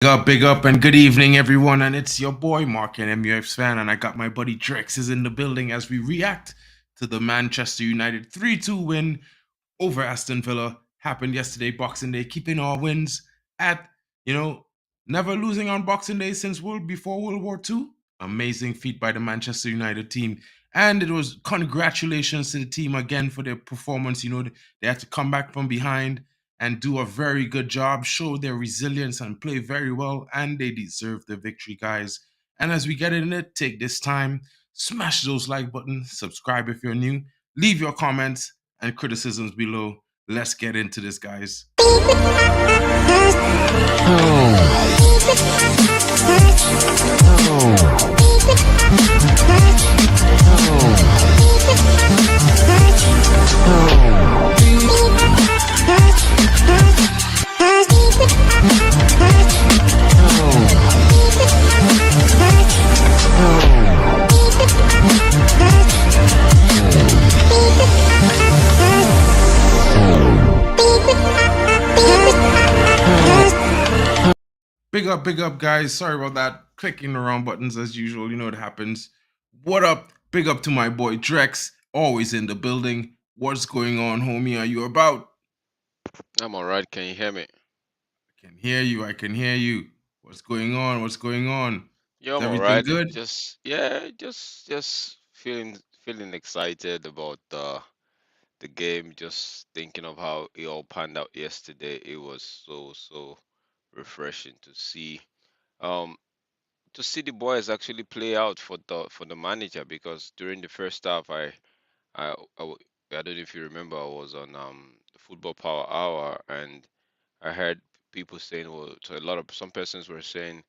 Big up, and good evening, everyone. And it's your boy, Mark, an MUFC fan. And I got my buddy Drex is in the building as we react to the Manchester United 3-2 win over Aston Villa. Happened yesterday, Boxing Day, keeping our wins at, you know, never losing on Boxing Day since before World War II. Amazing feat by the Manchester United team. And it was congratulations to the team again for their performance. They had to come back from behind and do a very good job, show their resilience and play very well, and they deserve the victory, guys. And as we get in it, take this time, smash those like button, subscribe if you're new, leave your comments and criticisms below. Let's get into this, guys. Big up, guys. Sorry about that. Clicking the wrong buttons as usual. You know it happens. What up? Big up to my boy Drex, always in the building. What's going on, homie? Are you about? I'm all right. Can you hear me? I can hear you. I can hear you. What's going on? What's going on? Yeah, Is I'm all everything right. good? Just feeling excited about the game. Just thinking of how it all panned out yesterday. It was so refreshing um to see the boys actually play out for the manager because during the first half, I I, w- I don't know if you remember, I was on the Football Power Hour and I heard people saying, well, so a lot of some persons were saying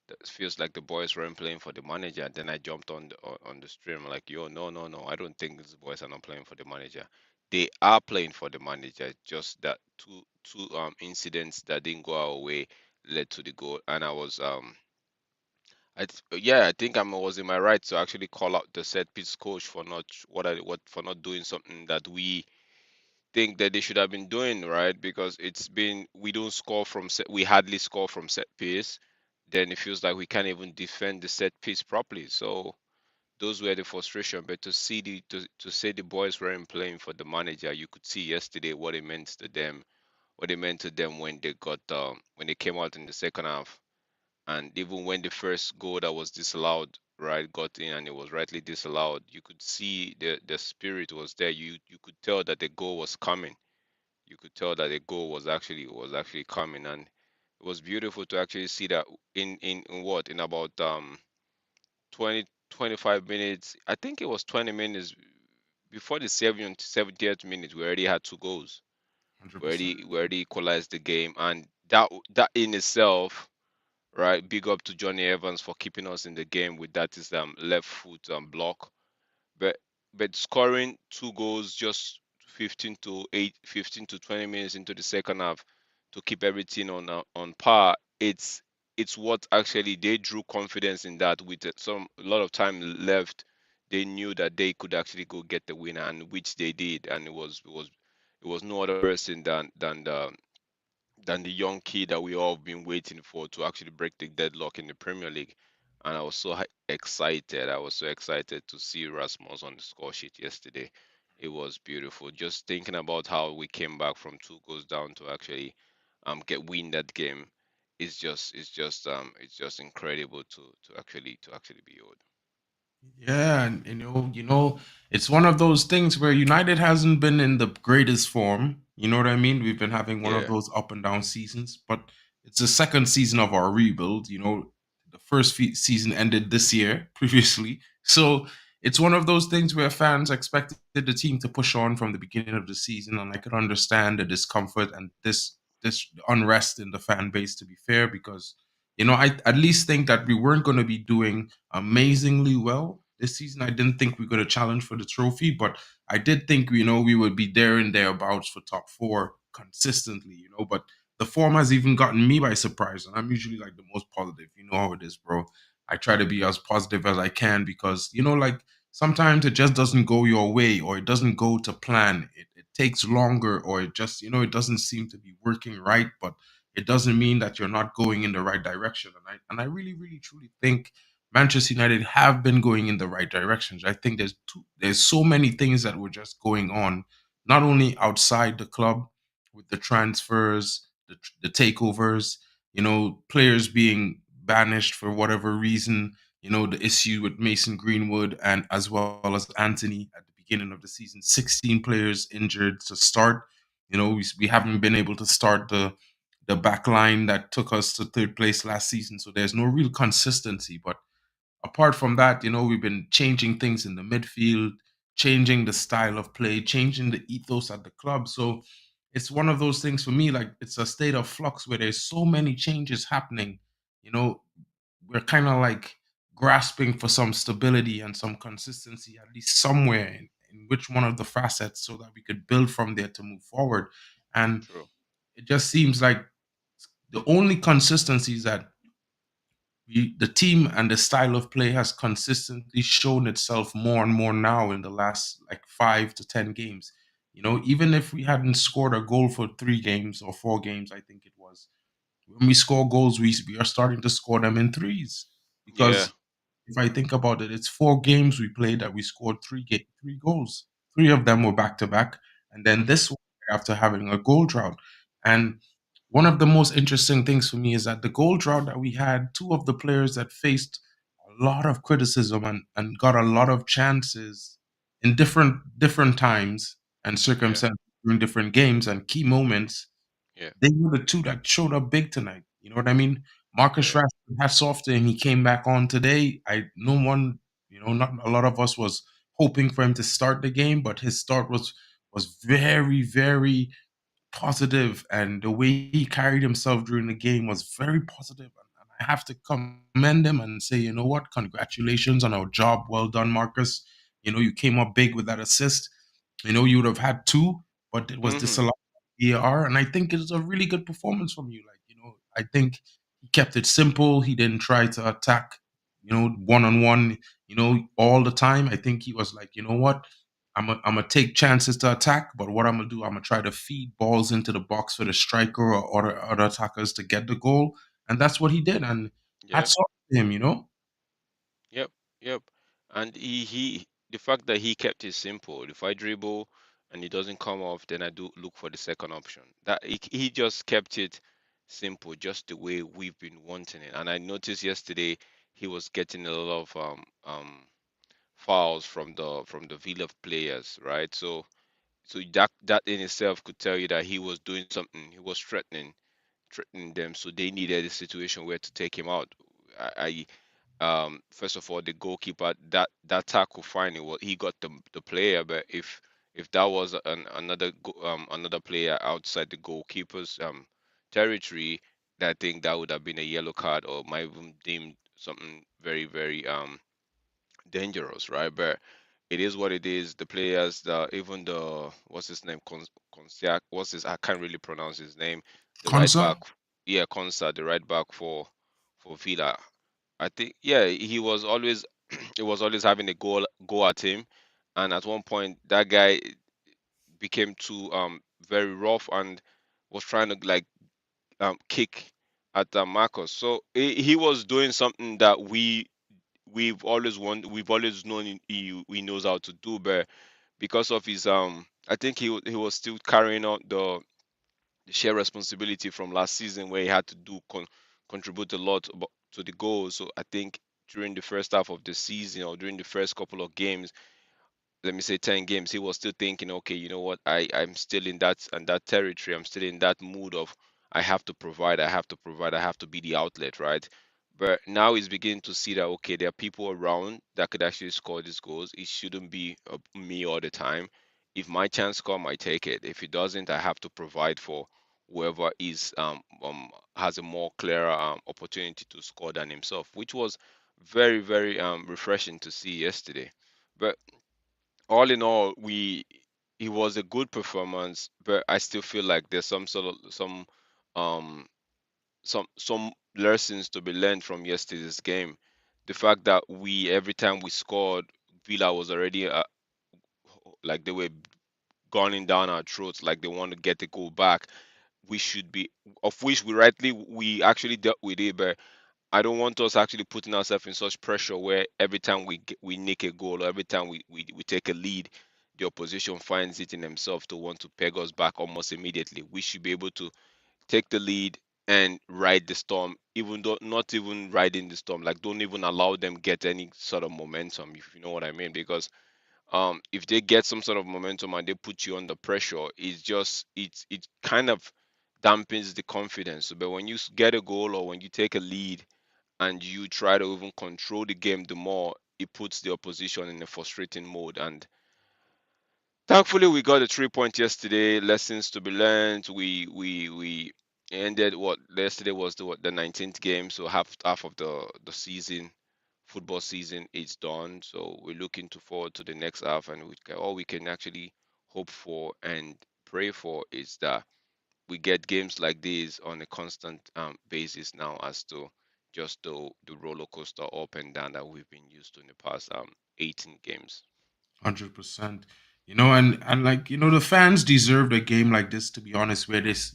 that feels like the boys weren't playing for the manager. Then I jumped on the stream like, yo, no, I don't think these boys are not playing for the manager. They are playing for the manager. Just that two incidents that didn't go our way led to the goal, and I think I was in my right to actually call out the set piece coach for not what for not doing something that we think that they should have been doing, right? Because it's been we hardly score from set piece. Then it feels like we can't even defend the set piece properly. So those were the frustration. But to say the boys weren't playing for the manager, you could see yesterday what it meant to them, what it meant to them when they came out in the second half, and even when the first goal that was disallowed, right, got in and it was rightly disallowed, you could see the spirit was there. You could tell that the goal was coming. You could tell that the goal was actually coming, and it was beautiful to actually see that in about 20 25 minutes. I think it was 20 minutes before the 70th minute. We already had two goals. 100%. We already equalized the game, and that in itself, right? Big up to Johnny Evans for keeping us in the game with that is left foot block. But scoring two goals just 15 to 20 minutes into the second half to keep everything on par. It's what actually they drew confidence in that with a lot of time left. They knew that they could actually go get the winner, and which they did, and it was no other person than the young kid that we all have been waiting for to actually break the deadlock in the Premier League. And I was so excited. I was so excited to see Rasmus on the score sheet yesterday. It was beautiful. Just thinking about how we came back from two goals down to actually get win that game it's just incredible to actually behold. Yeah, and it's one of those things where United hasn't been in the greatest form. You know what I mean? We've been having one of Yeah. those up and down seasons, but it's the second season of our rebuild. The first season ended this year previously, so it's one of those things where fans expected the team to push on from the beginning of the season, and I could understand the discomfort and this unrest in the fan base. To be fair, because I at least think that we weren't going to be doing amazingly well this season. I didn't think we were going to challenge for the trophy, but I did think we would be there and thereabouts for top four consistently. But the form has even gotten me by surprise, and I'm usually like the most positive. You know how it is, bro. I try to be as positive as I can because like sometimes it just doesn't go your way or it doesn't go to plan. It takes longer or it just it doesn't seem to be working right, but it doesn't mean that you're not going in the right direction. And I really, really, truly think Manchester United have been going in the right directions. I think there's so many things that were just going on, not only outside the club with the transfers, the takeovers, players being banished for whatever reason, the issue with Mason Greenwood and as well as Anthony at the beginning of the season, 16 players injured to start. We haven't been able to start the back line that took us to third place last season. So there's no real consistency. But apart from that, we've been changing things in the midfield, changing the style of play, changing the ethos at the club. So it's one of those things for me, like it's a state of flux where there's so many changes happening. You know, we're kind of like grasping for some stability and some consistency, at least somewhere in which one of the facets, so that we could build from there to move forward. And True. it just seems like the only consistency is that the team and the style of play has consistently shown itself more and more now in the last like 5 to 10 games. Even if we hadn't scored a goal for 3 games or 4 games, I think it was, when we score goals, we are starting to score them in threes. Yeah. Because if I think about it, it's 4 games we played that we scored 3 goals. 3 of them were back to back, and then Hmm. this one after having a goal drought. And one of the most interesting things for me is that the goal drought that we had, two of the players that faced a lot of criticism and got a lot of chances in different times and Yeah. circumstances during different games and key moments, Yeah. they were the two that showed up big tonight. You know what I mean? Marcus Yeah. Rashford, hats off to him. He came back on today. No one, not a lot of us was hoping for him to start the game, but his start was very, very positive, and the way he carried himself during the game was very positive. And I have to commend him and say, you know what? Congratulations on our job. Well done, Marcus. You came up big with that assist. You would have had two, but it was Hmm. disallowed by VAR. And I think it's a really good performance from you. Like, I think he kept it simple. He didn't try to attack, one on one, all the time. I think he was like, you know what? I'm gonna take chances to attack, but what I'm gonna do, I'm gonna try to feed balls into the box for the striker or other attackers to get the goal, and that's what he did. And Yeah. hats off to him. Yep. Yep. And the fact that he kept it simple. If I dribble and it doesn't come off, then I do look for the second option. That he just kept it simple, just the way we've been wanting it. And I noticed yesterday he was getting a lot of fouls from the Villa players, right? So that in itself could tell you that he was doing something. He was threatening them. So they needed a situation where to take him out. First of all, the goalkeeper, that tackle fine, he got the player. But if that was another player outside the goalkeeper's territory, I think that would have been a yellow card, or might even deemed something very, very dangerous, right? But it is what it is. The players, even the what's his name, Konsiak, I can't really pronounce his name. The right Konsa, back, yeah, Konsa, the right back for Villa. I think, yeah, he was always he was always having a go at him, and at one point that guy became too very rough and was trying to like kick at Marcus. So he was doing something that we've always known he knows how to do, but because of his I think he was still carrying out the share responsibility from last season where he had to contribute a lot to the goals. So I think during the first half of the season, or during the first couple of games, let me say 10 games, he was still thinking, okay, you know what, I'm still in that territory. I'm still in that mood of I have to provide, I have to provide, I have to be the outlet, right? But now he's beginning to see that, okay, there are people around that could actually score these goals. It shouldn't be me all the time. If my chance come, I take it. If it doesn't, I have to provide for whoever is has a more clearer opportunity to score than himself, which was very, very refreshing to see yesterday. But all in all, it was a good performance, but I still feel like there's some sort of um some lessons to be learned from yesterday's game. The fact that we every time we scored, Villa was already like they were gunning down our throats, like they want to get the goal back. we should be, of which we actually dealt with it, but I don't want us actually putting ourselves in such pressure where every time we nick a goal or every time we take a lead, the opposition finds it in themselves to want to peg us back almost immediately. We should be able to take the lead and ride the storm, even though not even riding the storm, like don't even allow them get any sort of momentum, if you know what I mean. Because if they get some sort of momentum and they put you under pressure, it kind of dampens the confidence. But when you get a goal or when you take a lead and you try to even control the game, the more it puts the opposition in a frustrating mode. And thankfully, we got a 3 point yesterday. Lessons to be learned. We ended what yesterday was the 19th game, so half of the season, football season, is done. So we're looking to forward to the next half, and all we can actually hope for and pray for is that we get games like these on a constant basis now, as to just the roller coaster up and down that we've been used to in the past 18 games. 100%. And like, the fans deserved a game like this, to be honest, where it's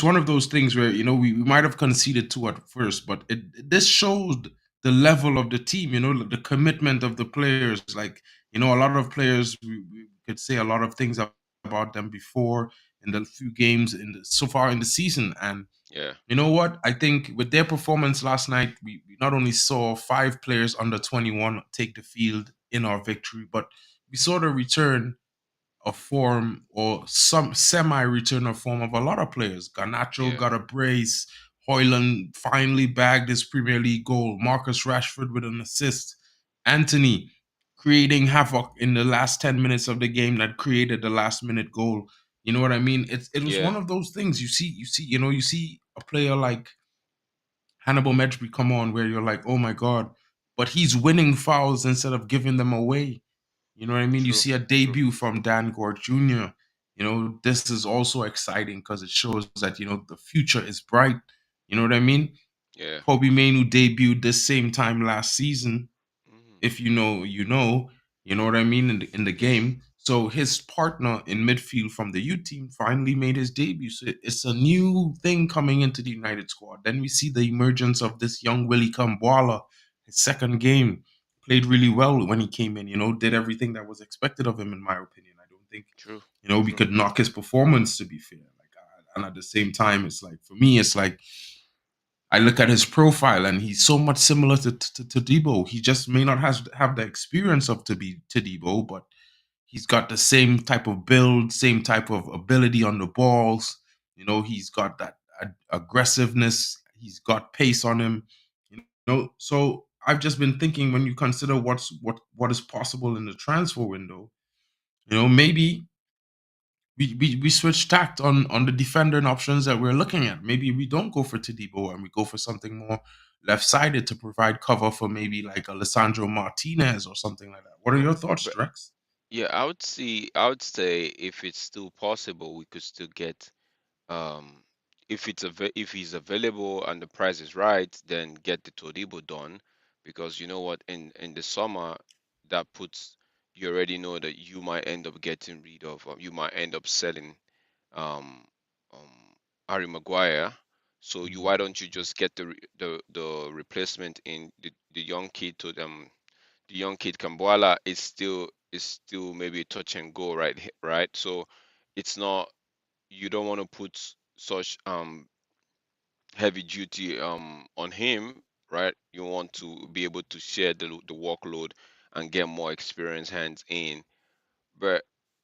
one of those things where, we might have conceded two at first, but this showed the level of the team, the commitment of the players. Like, a lot of players, we could say a lot of things about them before in the few games so far in the season. And Yeah, you know what? I think with their performance last night, we not only saw five players under 21 take the field in our victory, but we saw the return of form, or some semi return of form, of a lot of players. Garnacho yeah, got a brace. Hoyland finally bagged his Premier League goal. Marcus Rashford with an assist. Anthony creating havoc in the last 10 minutes of the game that created the last minute goal. You know what I mean? It was yeah. one of those things. You see a player like Hannibal Mejbri come on where you're like, oh my God, but he's winning fouls instead of giving them away. You know what I mean? You True, see a true. debut from Dan Gore Jr. This is also exciting because it shows that, the future is bright. You know what I mean? Yeah. Kobe Mainu debuted the same time last season. Hmm. If you know what I mean, in the game. So his partner in midfield from the U team finally made his debut. So it's a new thing coming into the United squad. Then we see the emergence of this young Willie Kambwala. His second game played really well when he came in. Did everything that was expected of him. In my opinion, I don't think True, we true. could knock his performance. To be fair, like, and at the same time, it's like for me, it's like I look at his profile and he's so much similar to Debo. He just may not have the experience of to be to Debo, but he's got the same type of build, same type of ability on the balls. He's got that aggressiveness. He's got pace on him. So I've just been thinking, when you consider what is possible in the transfer window, maybe we switch tact on the defender and options that we're looking at. Maybe we don't go for Tadibo and we go for something more left sided to provide cover for maybe like Alessandro Martinez or something like that. What are But your thoughts, but Drex? yeah, I would say if it's still possible, we could still get um if he's available and the price is right, then get the Todibo done, because you know what, in the summer, that puts, you already know that you might end up getting rid of, you might end up selling um, um, Harry Maguire. So why don't you just get the replacement in the young kid to them? The young kid Kambuala is still maybe touch and go, right, right. So it's not, you don't want to put such heavy duty on him, right? You want to be able to share the workload and get more experienced hands in. But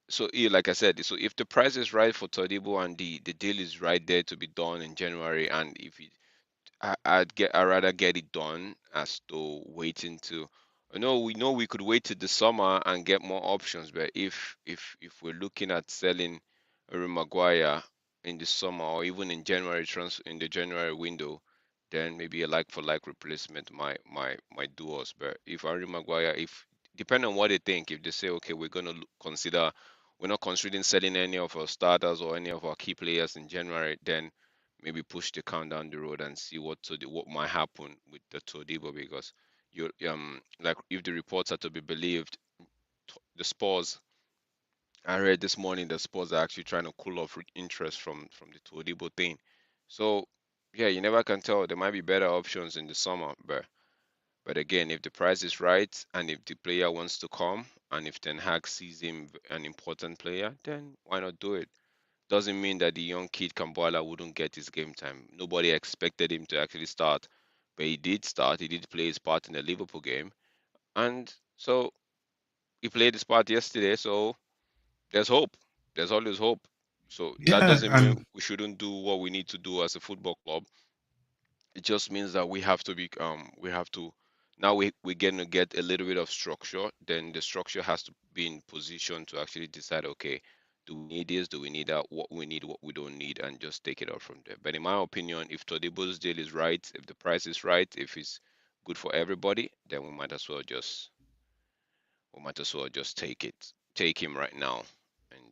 so, yeah, like I said, so if the price is right for Todibo and the deal is right there to be done in January, and if it, I'd rather get it done as to waiting to. I know we could wait till the summer and get more options, but if we're looking at selling Harry Maguire in the summer or even in in the January window, then maybe a like for like replacement might do us. But if Harry Maguire, if depending on what they think, if they say okay, consider, we're not considering selling any of our starters or any of our key players in January, then maybe push the count down the road and see what might happen with the Todibo, because you like, if the reports are to be believed, the Spurs I read this morning that Spurs are actually trying to cool off interest from the Todibo thing. So yeah, you never can tell. There might be better options in the summer, but again, if the price is right and if the player wants to come and if Ten Hag sees him an important player, then why not do it? Doesn't mean that the young kid Kamboala wouldn't get his game time. Nobody expected him to actually start, but he did start. He did play his part in the Liverpool game, and so he played his part yesterday. So there's hope. There's always hope. So that Yeah, doesn't and mean we shouldn't do what we need to do as a football club. It just means that we have to be we have to now we're going to get a little bit of structure. Then the structure has to be in position to actually decide, okay, do we need this, do we need that, what we need, what we don't need, and just take it out from there. But in my opinion, if Todibo's deal is right, if the price is right, if it's good for everybody, then we might as well just take him right now, and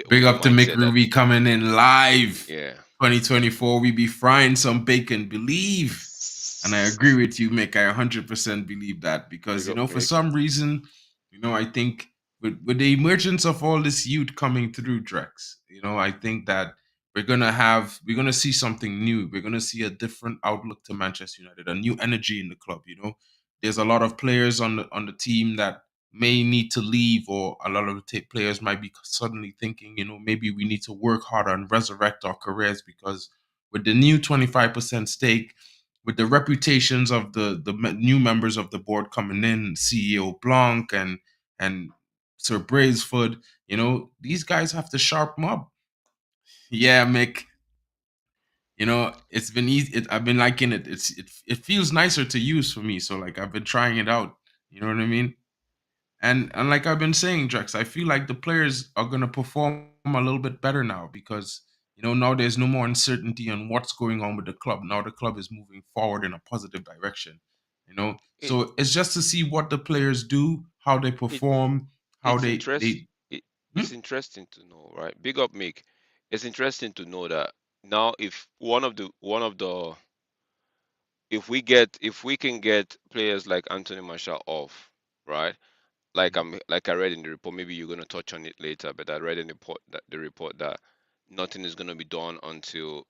big with the up to Mick mindset that Ruby coming in live. yeah. 2024, we be frying some bacon, believe. And I agree with you, Mick. I 100% believe that because, Big up, for Mick. some reason, I think with the emergence of all this youth coming through, Drex, I think that we're gonna see something new. We're gonna see a different outlook to Manchester United, a new energy in the club. There's a lot of players on the team that may need to leave, or a lot of the players might be suddenly thinking, maybe we need to work harder and resurrect our careers because with the new 25% stake, with the reputations of the new members of the board coming in, CEO Blanc and Sir Brailsford, these guys have to sharpen up. Yeah, Mick. It's been easy. I've been liking it. It feels nicer to use for me. So like I've been trying it out. You know what I mean? And like I've been saying, Drex, I feel like the players are gonna perform a little bit better now because now there's no more uncertainty on what's going on with the club. Now the club is moving forward in a positive direction. It So it's just to see what the players do, how they it perform, how it's they interest they. it, Hmm? it's interesting to know, right? Big up, Mick. It's interesting to know that now if one of the if we can get players like Anthony Marshall off, right? Like I read in the report, maybe you're gonna touch on it later, but I read in the report that nothing is gonna be done until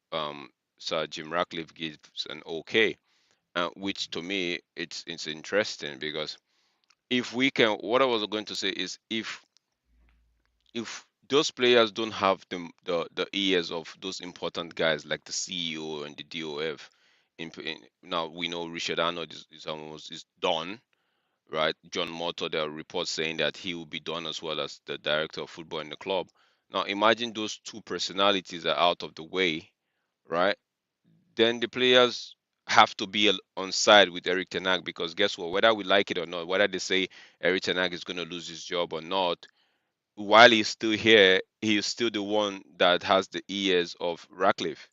Sir Jim Ratcliffe gives an okay, which to me it's interesting because if we can, what I was going to say is if those players don't have the ears of those important guys like the CEO and the DOF, now we know Richard Arnold is done, right? John Motto, there are reports saying that he will be done as well as the director of football in the club. Now imagine those two personalities are out of the way, right? Then the players have to be on side with Eric Ten Hag because guess what? Whether we like it or not, whether they say Eric Ten Hag is going to lose his job or not, while he's still here, he is still the one that has the ears of Ratcliffe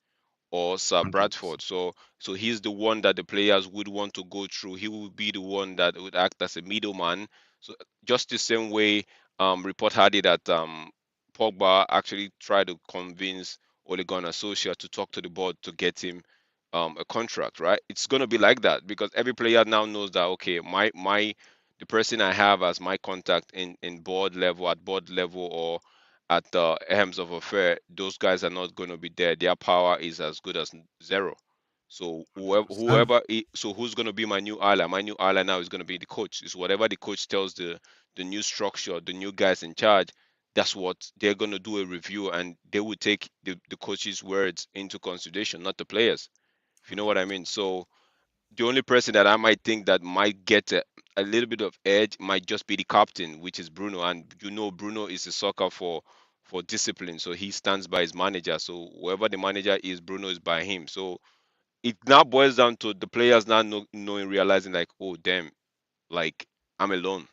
or Sir 100%. Bradford. So he's the one that the players would want to go through. He would be the one that would act as a middleman. So just the same way report had it that Pogba actually tried to convince Ole Gunnar Solskjaer to talk to the board to get him a contract, right? It's gonna be like that because every player now knows that okay, my the person I have as my contact in board level at board level or at the helms of affair, those guys are not going to be there. Their power is as good as zero. So Hundred so who's going to be my new ally? My new ally now is going to be the coach. Is whatever the coach tells the new structure, the new guys in charge. That's what they're going to do a review, and they will take the coach's words into consideration, not the players. If you know what I mean. So the only person that I might think that might get a little bit of edge might just be the captain, which is Bruno. And Bruno is a soccer for discipline, so he stands by his manager. So whoever the manager is, Bruno is by him. So it now boils down to the players now knowing, realizing like, oh damn, like I'm alone.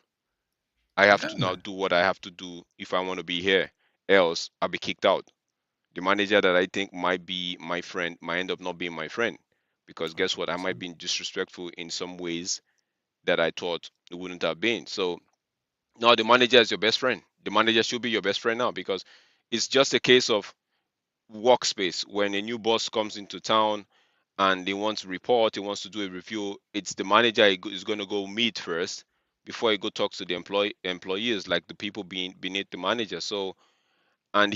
I have to now Yeah, do what I have to do if I want to be here. Else I'll be kicked out. The manager that I think might be my friend might end up not being my friend because guess hundred what? I might percent. be disrespectful in some ways that I thought it wouldn't have been. So now the manager is your best friend. The manager should be your best friend now because it's just a case of workspace. When a new boss comes into town and he wants to report, he wants to do a review, it's the manager is going to go meet first before he go talks to the employees, like the people beneath the manager. So, and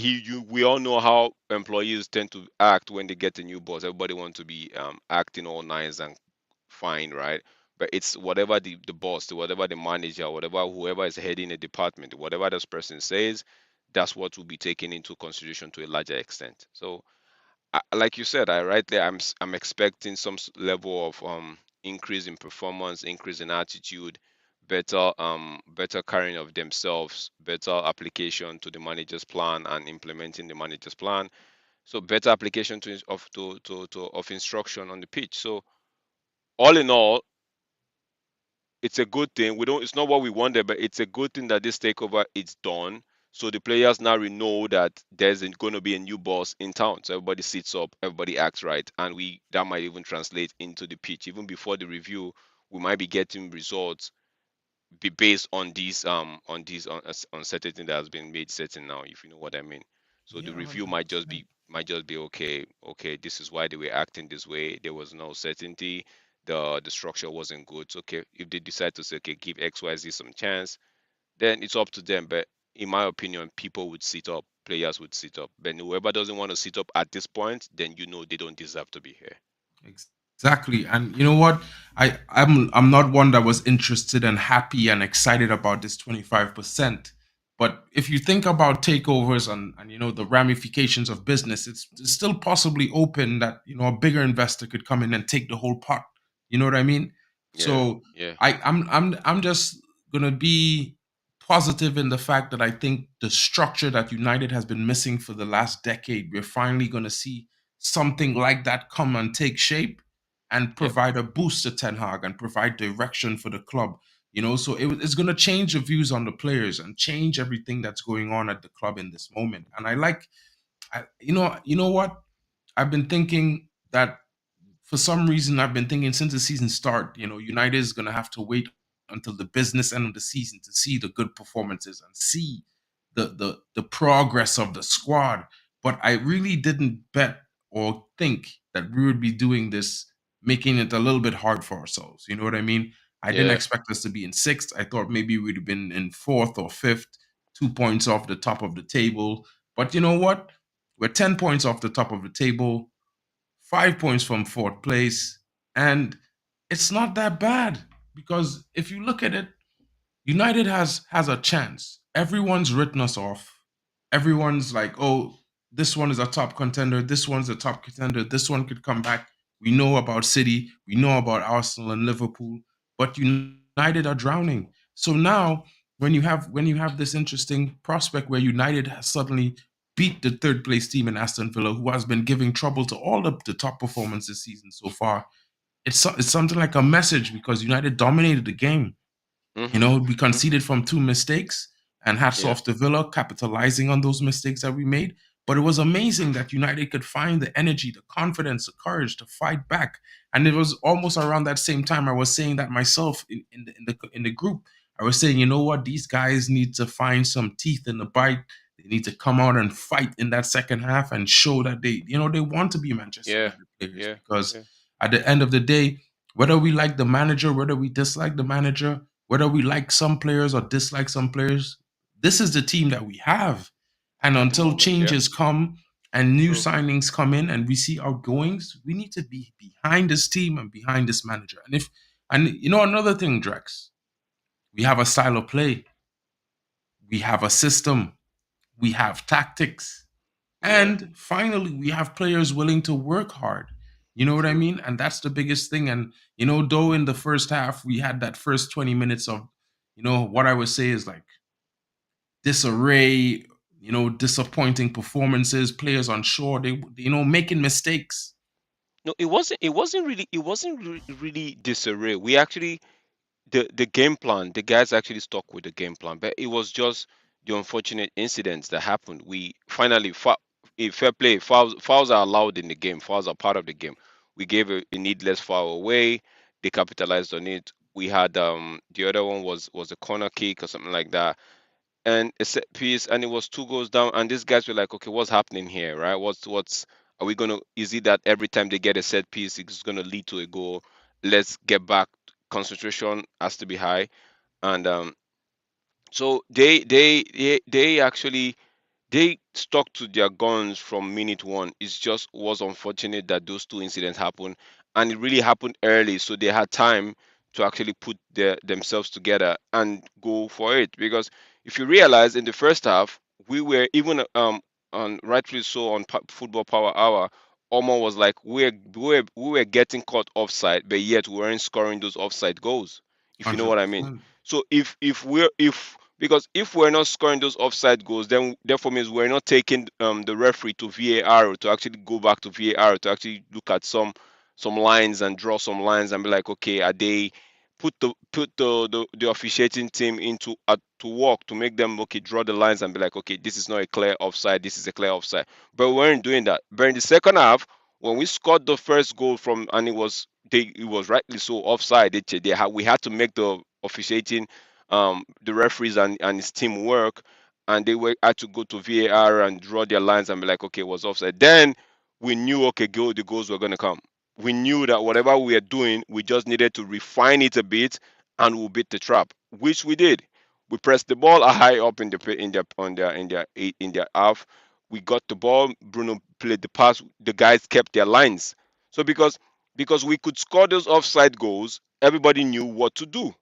we all know how employees tend to act when they get a new boss. Everybody wants to be acting all nice and fine, right? But it's whatever the boss, whatever the manager, whatever whoever is heading a department, whatever this person says, that's what will be taken into consideration to a larger extent. So, like you said, I right there, I'm expecting some level of increase in performance, increase in attitude, better carrying of themselves, better application to the manager's plan and implementing the manager's plan. So better application of instruction on the pitch. So all in all, it's a good thing. We don't. It's not what we wanted, but it's a good thing that this takeover it's done. So the players now know that there's going to be a new boss in town. So everybody sits up, everybody acts right, and we that might even translate into the pitch. Even before the review, we might be getting results be based on these uncertainty that has been made certain now, if you know what I mean. So the Yeah, review 100%. might just be okay, this is why they were acting this way. There was no certainty. The structure wasn't good. So, okay, if they decide to say, okay, give XYZ some chance, then it's up to them. But in my opinion, people would sit up, players would sit up. But whoever doesn't want to sit up at this point, then they don't deserve to be here. Exactly. And you know what? I'm not one that was interested and happy and excited about this 25%. But if you think about takeovers and the ramifications of business, it's still possibly open that a bigger investor could come in and take the whole pot. You know what I mean? Yeah, So yeah, I'm just gonna be positive in the fact that I think the structure that United has been missing for the last decade, we're finally gonna see something like that come and take shape and yep, provide a boost to Ten Hag and provide direction for the club. So it's going to change the views on the players and change everything that's going on at the club in this moment. And you know what? I've been thinking that for some reason I've been thinking since the season start, United is going to have to wait until the business end of the season to see the good performances and see the progress of the squad. But I really didn't bet or think that we would be doing this, making it a little bit hard for ourselves. You know what I mean? I didn't yeah. expect us to be in sixth. I thought maybe we'd have been in fourth or fifth, 2 points off the top of the table. But you know what? We're 10 points off the top of the table, 5 points from fourth place, and it's not that bad because if you look at it, United has a chance. Everyone's written us off. Everyone's like, oh, this one is a top contender. This one's a top contender. This one could come back. We know about City. We know about Arsenal and Liverpool, but United are drowning. So now, when you have this interesting prospect where United has suddenly beat the third place team in Aston Villa, who has been giving trouble to all of the top performers this season so far, it's something like a message because United dominated the game. Mhm, We mhm. conceded from two mistakes, and hats Yeah, off to Villa capitalizing on those mistakes that we made. But it was amazing that United could find the energy, the confidence, the courage to fight back. And it was almost around that same time I was saying that myself in the group. I was saying, you know what, these guys need to find some teeth in the bite. They need to come out and fight in that second half and show that they want to be Manchester yeah, United players yeah, because yeah. at the end of the day, whether we like the manager, whether we dislike the manager, whether we like some players or dislike some players, this is the team that we have. And At the until moment, yeah. changes come and new True. signings come in and we see outgoings, we need to be behind this team and behind this manager. And another thing, Drex, we have a style of play, we have a system, we have tactics, Yeah, and finally, we have players willing to work hard. You know what I true. mean? And that's the biggest thing. And, though in the first half, we had that first 20 minutes of, what I would say is like disarray, disappointing performances, players unsure, making mistakes. No, it wasn't really disarray. We actually the game plan, the guys actually stuck with the game plan, but it was just the unfortunate incidents that happened. We finally in fair play, fouls are allowed in the game. Fouls are part of the game. We gave a needless foul away. They capitalized on it. We had the other one was a corner kick or something like that, and a set piece, and it was 2 goals down, and these guys were like, okay, what's happening here, right? What's are we gonna, is it that every time they get a set piece it's gonna lead to a goal? Let's get back. Concentration has to be high. And so they actually they stuck to their guns from minute one. It's just was unfortunate that those two incidents happened, and it really happened early, so they had time to actually put themselves together and go for it. Because if you realize in the first half, we were even on rightfully so on Football Power Hour. Omar was like, we were getting caught offside, but yet we weren't scoring those offside goals. If you know what I mean. 100%. So if we're if because if we're not scoring those offside goals, then therefore means we're not taking the referee to VAR to actually go back to VAR to actually look at some lines and draw some lines and be like, okay, are they put the officiating team into to work to make them okay draw the lines and be like, okay, this is not a clear offside, this is a clear offside. But we weren't doing that. But in the second half, when we scored the first goal from and it was rightly so offside, we had to make the officiating the referees and his team work, and they were had to go to VAR and draw their lines and be like, okay, it was offside. Then we knew, okay, the goals were gonna come. We knew that whatever we were doing, we just needed to refine it a bit, and we'll beat the trap, which we did. We pressed the ball high up in their half. We got the ball. Bruno played the pass. The guys kept their lines. So because we could score those offside goals, everybody knew what to do.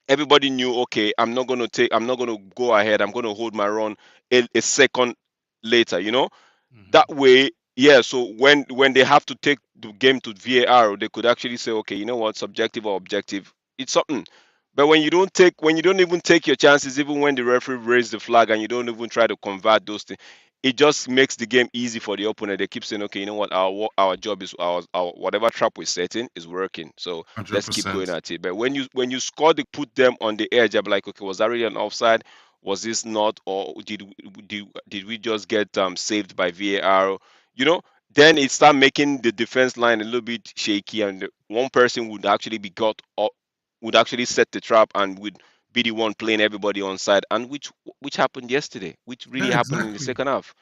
Everybody knew, okay, I'm not going to go ahead, I'm going to hold my run a second later, that Hmm. way. Yeah, so when they have to take the game to VAR, they could actually say, okay, you know what, subjective or objective, it's something. But when you don't even take your chances, even when the referee raises the flag and you don't even try to convert those things, it just makes the game easy for the opponent. They keep saying, okay, you know what, our job is our whatever trap we're setting is working, so let's keep going 100%. at it. But when you score, they put them on the edge. I'm like, okay, was that really an offside? Was this not, or did we just get saved by VAR? You know, then it start making the defense line a little bit shaky, and one person would actually be got up, would actually set the trap and would be the one playing everybody on side, and which happened yesterday, which really Yeah, happened in the exactly. second half.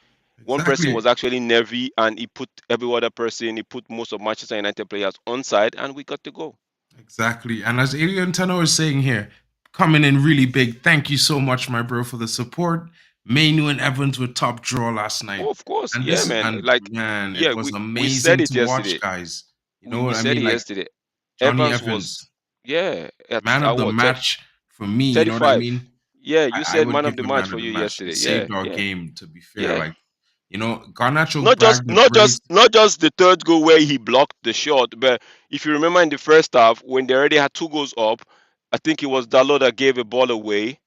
One person Exactly. was actually nervy, and he put every other person, he put most of Manchester United players on side, and we got the goal. Exactly. And as Alien Tenor is saying here, coming in really big. Thank you so much, my bro, for the support. Mainu and Evans were top draw last night. Oh, of course, And yeah, this, man. and Like, man, it yeah, was we said amazing it to watch, yesterday. guys. You know We what I said mean? it Like yesterday. Johnny Evans was, Evans, yeah, man at of the what, match for me, you know what I 35. mean? Yeah, you I said would man of give the him match man for of the you match. He yesterday. Yeah, saved our yeah, game, to be fair. yeah. Like, Garnacho bragged the Not praise. just not just the third goal where he blocked the shot, but if you remember in the first half when they already had two goals up, I think it was Dalot that gave a ball away,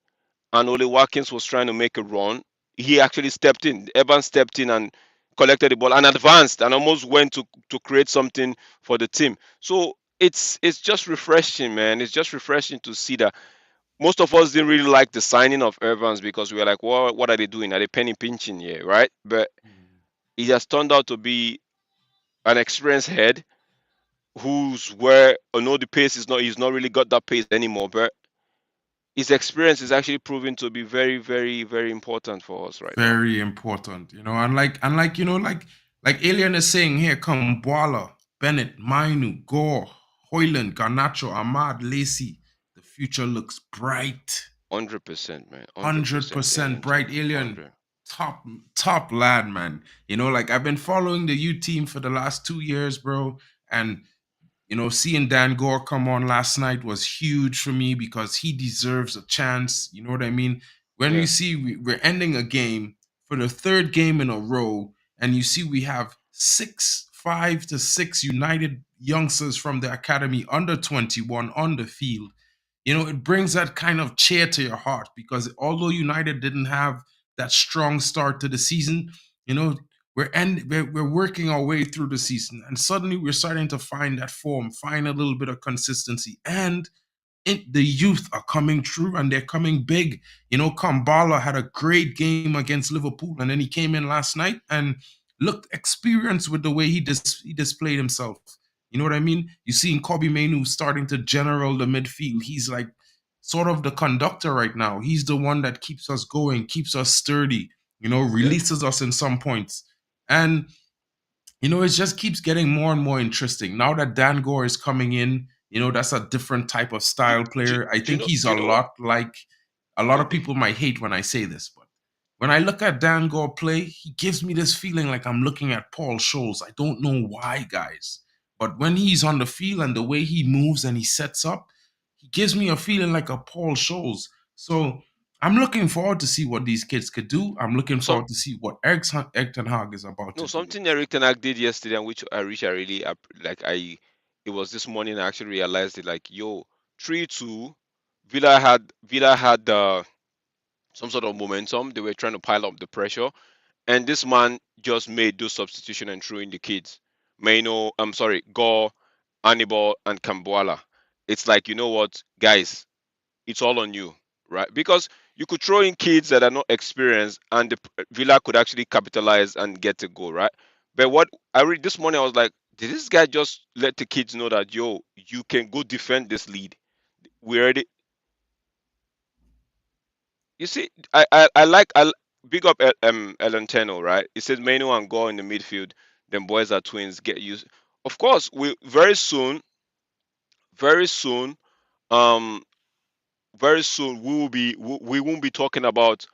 and Ole Watkins was trying to make a run. He actually stepped in. Evans stepped in and collected the ball and advanced and almost went to create something for the team. So it's just refreshing, man. It's just refreshing to see that. Most of us didn't really like the signing of Evans because we were like, what are they doing? Are they penny pinching here, right? But it has turned out to be an experienced head who's where I know the pace is not he's not really got that pace anymore, but his experience is actually proving to be very, very, very important for us right now. Very important, like Alien is saying here, come Boala, Bennett, Mainu, Gore, Hoyland, Garnacho, Ahmad, Lacey. The future looks bright. 100%, man. 100% 100% alien bright. tenor. Alien. 100. Top, top lad, man. Like I've been following the U team for the last 2 years, bro. And seeing Dan Gore come on last night was huge for me because he deserves a chance. You know what I mean? When you Yeah. see we're ending a game for the third game in a row, and you see we have 5 to 6 United youngsters from the academy under 21 on the field. It brings that kind of cheer to your heart because although United didn't have that strong start to the season, you know, we're working our way through the season, and suddenly we're starting to find that form, find a little bit of consistency, and the youth are coming through and they're coming big. Kambala had a great game against Liverpool, and then he came in last night and looked experienced with the way he displayed himself. You know what I mean? You see Kobe Mainu starting to general the midfield. He's like sort of the conductor right now. He's the one that keeps us going, keeps us sturdy, Yeah. releases us in some points. And it just keeps getting more and more interesting. Now that Dan Gore is coming in, That's a different type of style player. I think he's Do a you know what? lot like a lot of people might hate when I say this, but when I look at Dan Gore play, he gives me this feeling like I'm looking at Paul Scholes. I don't know why, guys. But when he's on the field and the way he moves and he sets up, he gives me a feeling like a Paul Scholes. So I'm looking forward to see what these kids could do. I'm looking Some forward to see what Eric Ten Hag is about no to do with something this Eric team. Ten Hag did yesterday, and which I really like. It was this morning I actually realized it. Like, yo, 3-2. Villa had some sort of momentum. They were trying to pile up the pressure, and this man just made those substitution and threw in the kids. Maino, I'm sorry, Gore, Hannibal, and Kambuala. It's like, you know what, guys, it's all on you, right? Because you could throw in kids that are not experienced, and the Villa could actually capitalize and get a goal, right? But what I read this morning, I was like, did this guy just let the kids know that, yo, you can go defend this lead? We already, you see, big up Elenteno, right? It says Menu and Go in the midfield. Them boys are twins. Get used. Of course, we very soon, um, very soon we won't be talking about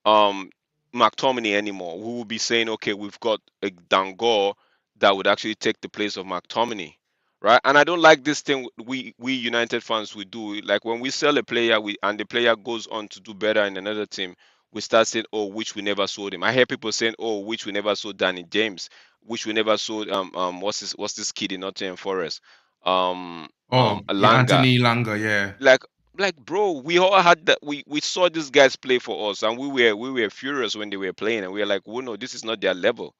um McTominay anymore. We will be saying, okay, we've got a Dangor that would actually take the place of McTominay, right? And I don't like this thing we United fans we do. Like when we sell a player, we and the player goes on to do better in another team, we start saying, oh, which we never sold him. I hear people saying, oh, which we never sold Danny James, which we never sold what's this kid in Nottingham Forest, Oh, yeah, Alanga. Anthony Langa, yeah, like bro, we all had that. We saw these guys play for us, and we were furious when they were playing, and we were like, well, no, this is not their level.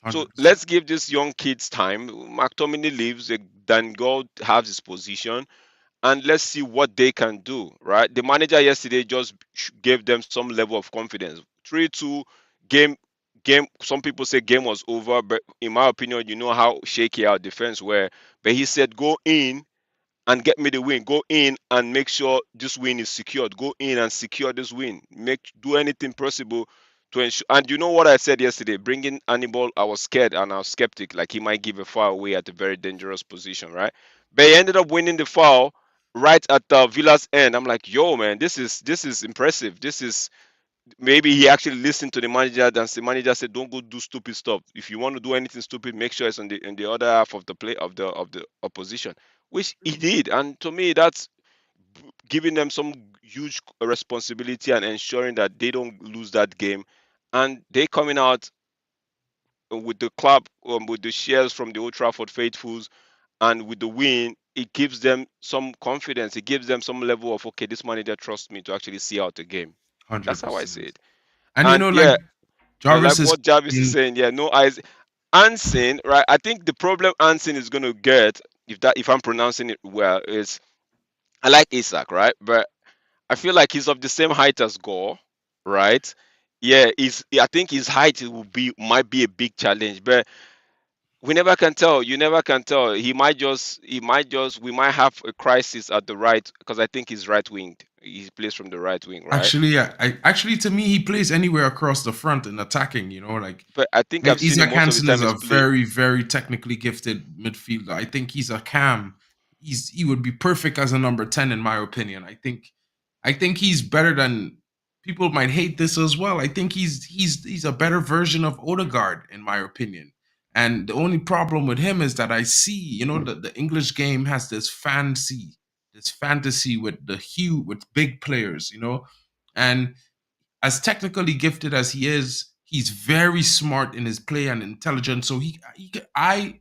So 100%. let's give these young kids time. McTominay leaves, Dan God has his position, and let's see what they can do, right? The manager yesterday just gave them some level of confidence. 3-2 game. Some people say game was over, but in my opinion, you know how shaky our defense were. But he said, go in and get me the win. Go in and make sure this win is secured. Go in and secure this win. Do anything possible to ensure. And you know what I said yesterday? Bringing Hannibal, I was scared and I was skeptic. Like he might give a foul away at a very dangerous position, right? But he ended up winning the foul right at Villa's end. I'm like, yo, man, this is impressive. This is maybe he actually listened to the manager, and the manager said, "Don't go do stupid stuff. If you want to do anything stupid, make sure it's on the other half of the play of the opposition," which he did. And to me, that's giving them some huge responsibility and ensuring that they don't lose that game. And they coming out with the club, with the shares from the Old Trafford faithfuls, and with the win. It gives them some confidence. It gives them some level of, okay, this manager trusts me to actually see out the game. That's how I see 100%. it. And And like yeah, like Jarvis is what Jarvis is saying, saying, yeah, no eyes. Ansin, right? I think the problem Ansin is gonna get, if I'm pronouncing it well, is I like Isak, right? But I feel like he's of the same height as Gore, right? Yeah, I think his height might be a big challenge, but we never can tell. You never can tell. We might have a crisis at the right, because I think he's right winged. He plays from the right wing, right? actually, yeah, actually to me he plays anywhere across the front in attacking. Like But I think I've seen him Isaac most of the Hansen is time a is play. very, very technically gifted midfielder. I think he's a cam. He would be perfect as a number 10 in my opinion. I think he's better than people might hate this as well. I think he's a better version of Odegaard in my opinion. And the only problem with him is that I see, the English game has this fantasy with the hue with big players, and as technically gifted as he is, he's very smart in his play and intelligent. So I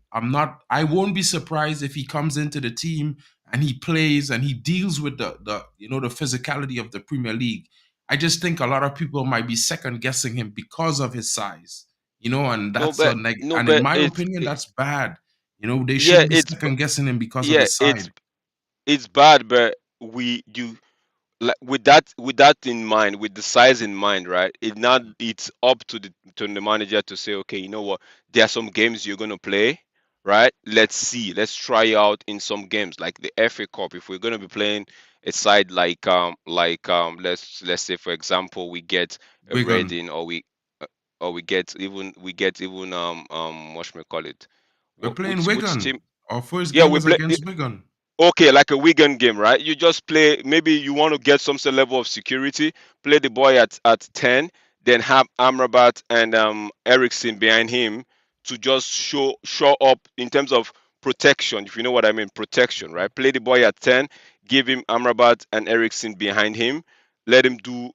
won't be surprised if he comes into the team and he plays and he deals with the physicality of the Premier League. I just think a lot of people might be second guessing him because of his size, and No, that's but no, and in but my opinion that's bad. They yeah, shouldn't be second guessing him because of yeah, his side. it's bad, but we you like with that in mind, with the size in mind, right? It's up to the manager to say, okay, you know what? There are some games you're gonna play, right? Let's try out in some games like the FA Cup. If we're gonna be playing a side let's say for example we get a Wigan. Reading, uh, or we get even what should we call it? We're playing Which team? Wigan. Our first Yeah, game we is play. against Wigan. Okay, like a weekend game, right? You just play. Maybe you want to get some sort of level of security. Play the boy at 10, then have Amrabat and Ericsson behind him to just show up in terms of protection. If you know what I mean, protection, right? Play the boy at 10, give him Amrabat and Ericsson behind him. Let him do.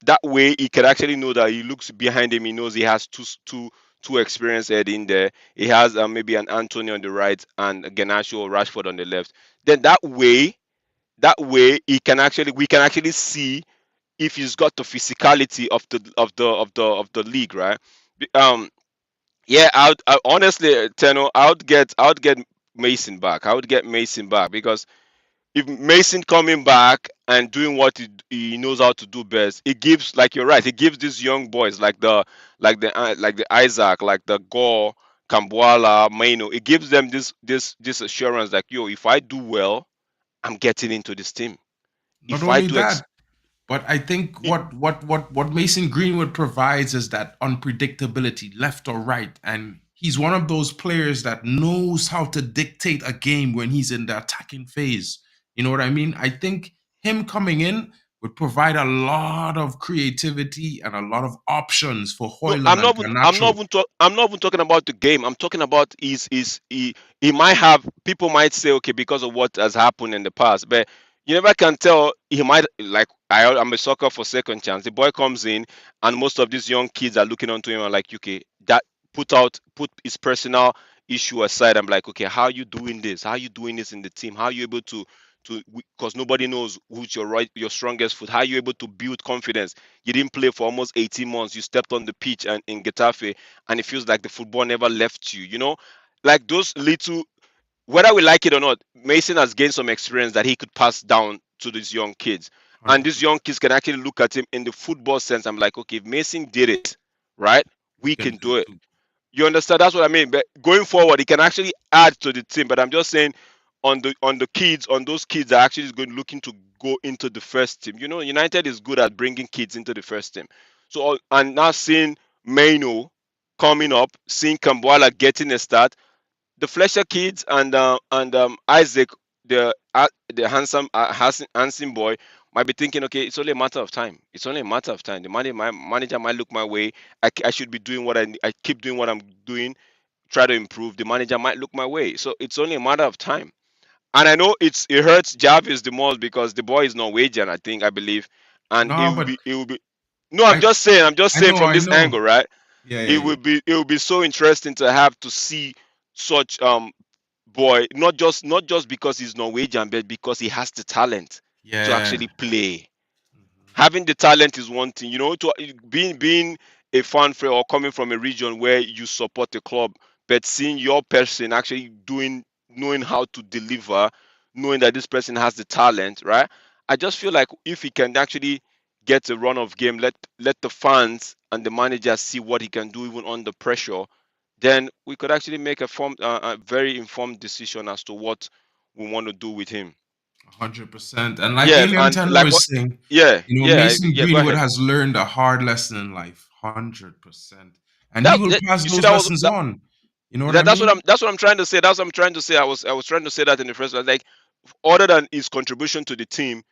That way he can actually know that he looks behind him. He knows he has two experienced head in there. He has maybe an Anthony on the right and Ganacho or Rashford on the left. Then that way we can actually see if he's got the physicality of the league, right? Um, yeah, I honestly, Teno, I would get Mason back. I would get Mason back because if Mason coming back and doing what he knows how to do best, it gives, like you're right, it gives these young boys like the Isaac, like the Gore, Kambuala, Maino, it gives them this assurance like, yo, if I do well, I'm getting into this team. Not If I only do that, but I think what Mason Greenwood provides is that unpredictability, left or right, and he's one of those players that knows how to dictate a game when he's in the attacking phase. You know what I mean? I think him coming in would provide a lot of creativity and a lot of options for No, Hoyland I'm and not even, I'm not Garnacho. even I'm not even talking about the game. I'm talking about he might have, people might say, okay, because of what has happened in the past, but you never can tell. He might, like, I'm a sucker for second chance. The boy comes in and most of these young kids are looking onto him and like, okay, that put his personal issue aside. I'm like, okay, how are you doing this? How are you doing this in the team? How are you able to, because nobody knows who's your strongest foot. How are you able to build confidence? You didn't play for almost 18 months. You stepped on the pitch and in Getafe, and it feels like the football never left you. Like those little, whether we like it or not, Mason has gained some experience that he could pass down to these young kids, and these 100%. young kids can actually look at him in the football sense. I'm like, okay, if Mason did it, right, We we can can do it do it. too. You understand? That's what I mean. But going forward, it can actually add to the team. But I'm just saying, on those kids are actually going looking to go into the first team. United is good at bringing kids into the first team. So and now seeing Maino coming up, seeing Kambuala getting a start, the Fletcher kids and Isaac, the handsome boy, might be thinking, okay, it's only a matter of time. It's only a matter of time. My manager might look my way. I should be doing I keep doing what I'm doing. Try to improve. The manager might look my way. So it's only a matter of time. And I know it hurts Jarvis the most because the boy is Norwegian, I believe, and No, but it will be. No, I'm I just saying. I'm just I saying know, from I this know. angle, right? Yeah, yeah, It yeah. will be so interesting to have to see such boy, not just because he's Norwegian, but because he has the talent to Yeah. actually play. Mhm. Having the talent is one thing, to being a fan for or coming from a region where you support a club, but seeing your person actually knowing how to deliver, knowing that this person has the talent, right? I just feel like if he can actually get a run of game, let the fans and the manager see what he can do even under pressure, then we could actually make a very informed decision as to what we want to do with him. 100%. And like Yeah, Alien and Tenor like what? is saying, Yeah, yeah, Mason yeah. Go Greenwood ahead. has learned a hard lesson in life. 100%. And he That, will that pass you see, those that was lessons that, on. You know what I that that's what mean? I'm trying to say. That's what I'm trying to say. I was trying to say that in the first place. Like, other than his contribution to the team,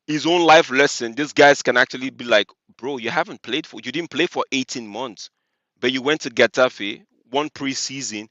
his own life lesson, these guys can actually be like, bro, you didn't play for 18 months, but you went to Getafe, one preseason,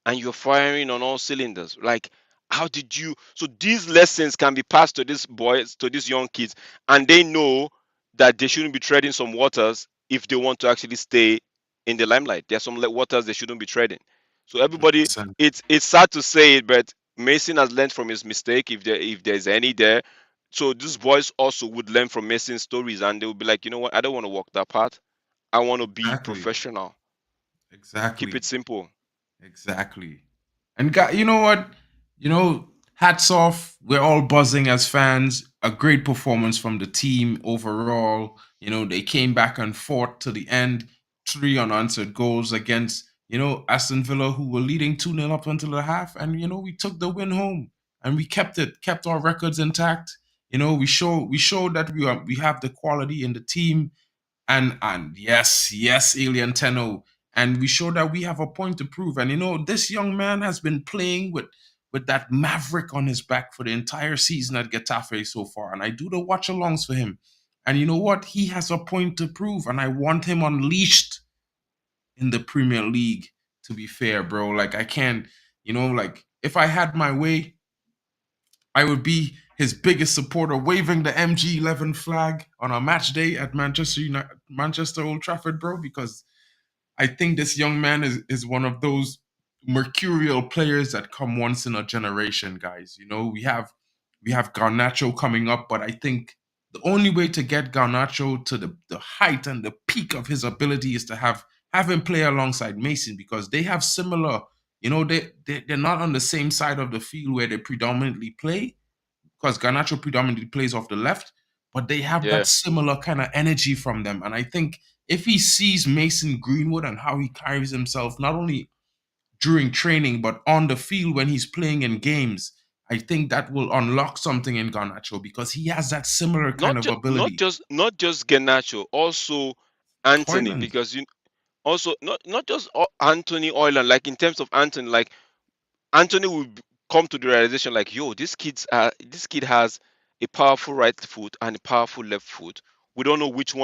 and you're firing on all cylinders. Like, how did you? So these lessons can be passed to these boys, to these young kids, and they know that they shouldn't be treading some waters if they want to actually stay in the limelight. There's some waters they shouldn't be treading. So everybody, 100%. it's sad to say it, but Mason has learned from his mistake, if there's any there. So these boys also would learn from Mason's stories, and they would be like, you know what? I don't want to walk that path. I want to be Exactly. professional. Keep it Exactly. simple. Exactly. And you know what? Hats off. We're all buzzing as fans. A great performance from the team overall. They came back and fought to the end. Three unanswered goals against, Aston Villa, who were leading 2-0 up until the half. And, we took the win home and we kept our records intact. We showed that we have the quality in the team, and yes, yes, Alien Tenno. And we show that we have a point to prove. And this young man has been playing with with that maverick on his back for the entire season at Getafe so far. And I do the watch alongs for him. And you know what? He has a point to prove, and I want him unleashed in the Premier League, to be fair, bro. Like, I can't, like, if I had my way, I would be his biggest supporter, waving the MG11 flag on a match day at Manchester Old Trafford, bro, because I think this young man is one of those mercurial players that come once in a generation, guys. We have Garnacho coming up, but I think the only way to get Garnacho to the height and the peak of his ability is to have him play alongside Mason, because they have similar, they're not on the same side of the field where they predominantly play, because Garnacho predominantly plays off the left, but they have Yeah. that similar kind of energy from them. And I think if he sees Mason Greenwood and how he carries himself, not only during training, but on the field when he's playing in games, I think that will unlock something in Garnacho, because he has that similar kind Not of just not ability. just not just Garnacho, also Anthony, Toyland. because you also not just Anthony Oyland, like in terms of Anthony, like Anthony will come to the realization like, yo, this kid has a powerful right foot and a powerful left foot. We don't know which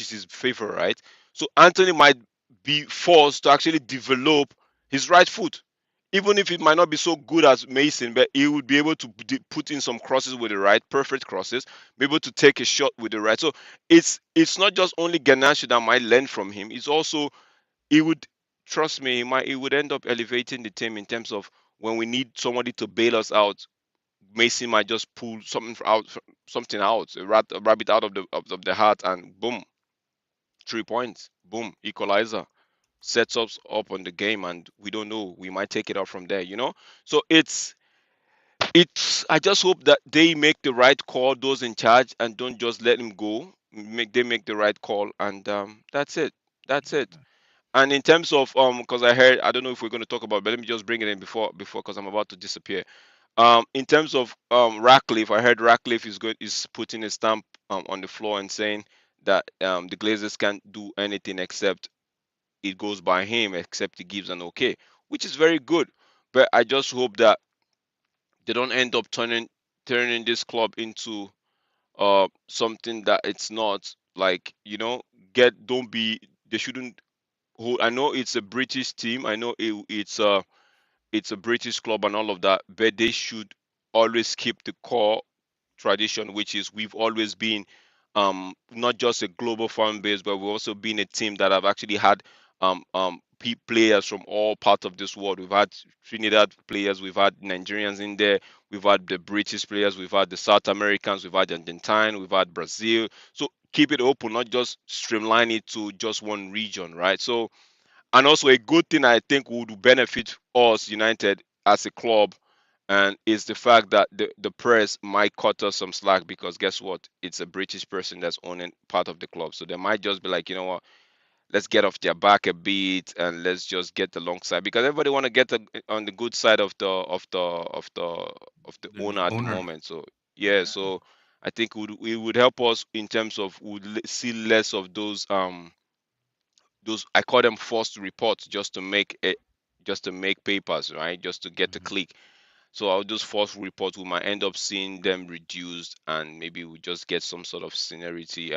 is his favorite, right? So Anthony might be forced to actually develop his right foot, even if it might not be so good as Mason, but he would be able to put in some crosses with the right, perfect crosses, be able to take a shot with the right. So it's not just only Ganache that might learn from him. It's also he would trust me, he would end up elevating the team in terms of when we need somebody to bail us out. Mason might just pull something out, a rabbit out of the hat, and boom, 3 points, boom, equalizer, sets us up on the game, and we don't know, we might take it out from there, So it's. I just hope that they make the right call, those in charge, and don't just let him go. Make the right call, and that's it. That's it. And in terms of because I heard, I don't know if we're going to talk about, but let me just bring it in before because I'm about to disappear. In terms of Ratcliffe, I heard Ratcliffe is putting a stamp on the floor and saying that the Glazers can't do anything except it goes by him, except he gives an okay, which is very good. But I just hope that they don't end up turning this club into something that it's not, like, get don't be they shouldn't hold. I know it's a British team. I know it's a British club and all of that, but they should always keep the core tradition, which is we've always been not just a global fan base, but we've also been a team that have actually had players from all parts of this world. We've had Trinidad players, we've had Nigerians in there, we've had the British players, we've had the South Americans, we've had Argentine, we've had Brazil. So keep it open, not just streamline it to just one region, right? So, and also a good thing I think would benefit us United as a club, and is the fact that the press might cut us some slack, because guess what? It's a British person that's owning part of the club, so they might just be like, you know what? Let's get off their back a bit and let's just get alongside, because everybody want to get on the good side of the The owner at the owner. moment. So yeah, Yeah. so I think it would help us in terms of see less of those, I call them forced reports, just to make papers, right? Just to get a Mhm. click. So I'll just force reports. We might end up seeing them reduced, and maybe we just get some sort of seniority,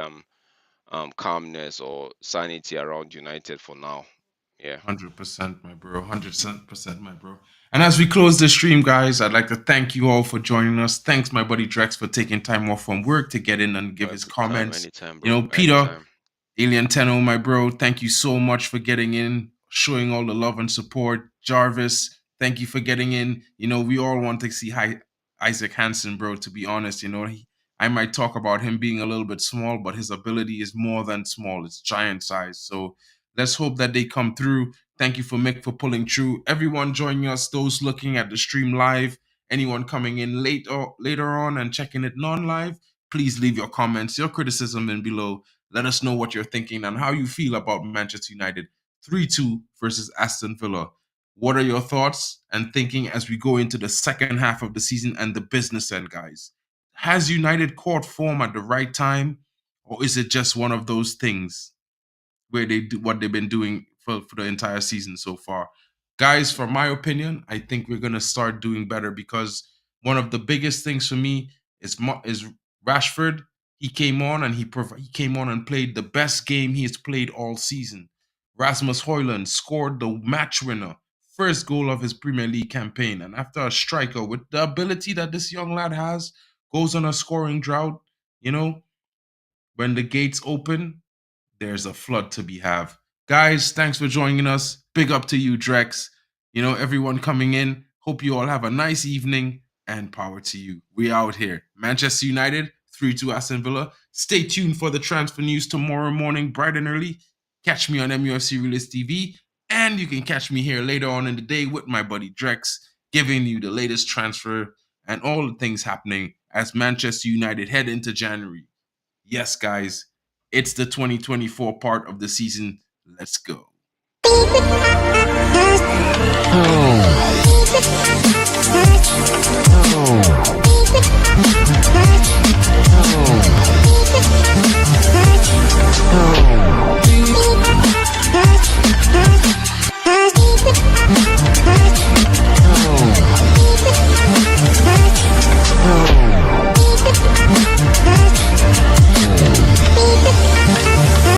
calmness or sanity around United for now. Yeah. 100%, my bro. 100%, my bro. And as we close the stream, guys, I'd like to thank you all for joining us. Thanks, my buddy Drex, for taking time off from work to get in and give his comments. Anytime, You bro. know, Peter, Anytime. Alien Tenno, my bro, thank you so much for getting in, showing all the love and support. Jarvis, thank you for getting in. We all want to see Isaac Hansen, bro, to be honest. I might talk about him being a little bit small, but his ability is more than small. It's giant size. So let's hope that they come through. Thank you for Mick for pulling through. Everyone joining us, those looking at the stream live, anyone coming in later on and checking it non-live, please leave your comments, your criticism in below. Let us know what you're thinking and how you feel about Manchester United 3-2 versus Aston Villa. What are your thoughts and thinking as we go into the second half of the season and the business end, guys? Has United caught form at the right time, or is it just one of those things where they do what they've been doing for the entire season so far? Guys, from my opinion, I think we're gonna start doing better because one of the biggest things for me is Rashford. He came on and he came on and played the best game he has played all season. Rasmus Højlund scored the match winner, first goal of his Premier League campaign, and after a striker with the ability that this young lad has, goes on a scoring drought. You know, when the gates open, there's a flood to be have. Guys, thanks for joining us. Big up to you, Drex. You know, everyone coming in. Hope you all have a nice evening and power to you. We out here. Manchester United, 3-2 Aston Villa. Stay tuned for the transfer news tomorrow morning, bright and early. Catch me on MUFC Realist TV. And you can catch me here later on in the day with my buddy Drex, giving you the latest transfer and all the things happening as Manchester United head into January. Yes, guys, it's the 2024 part of the season. Let's go. Oh.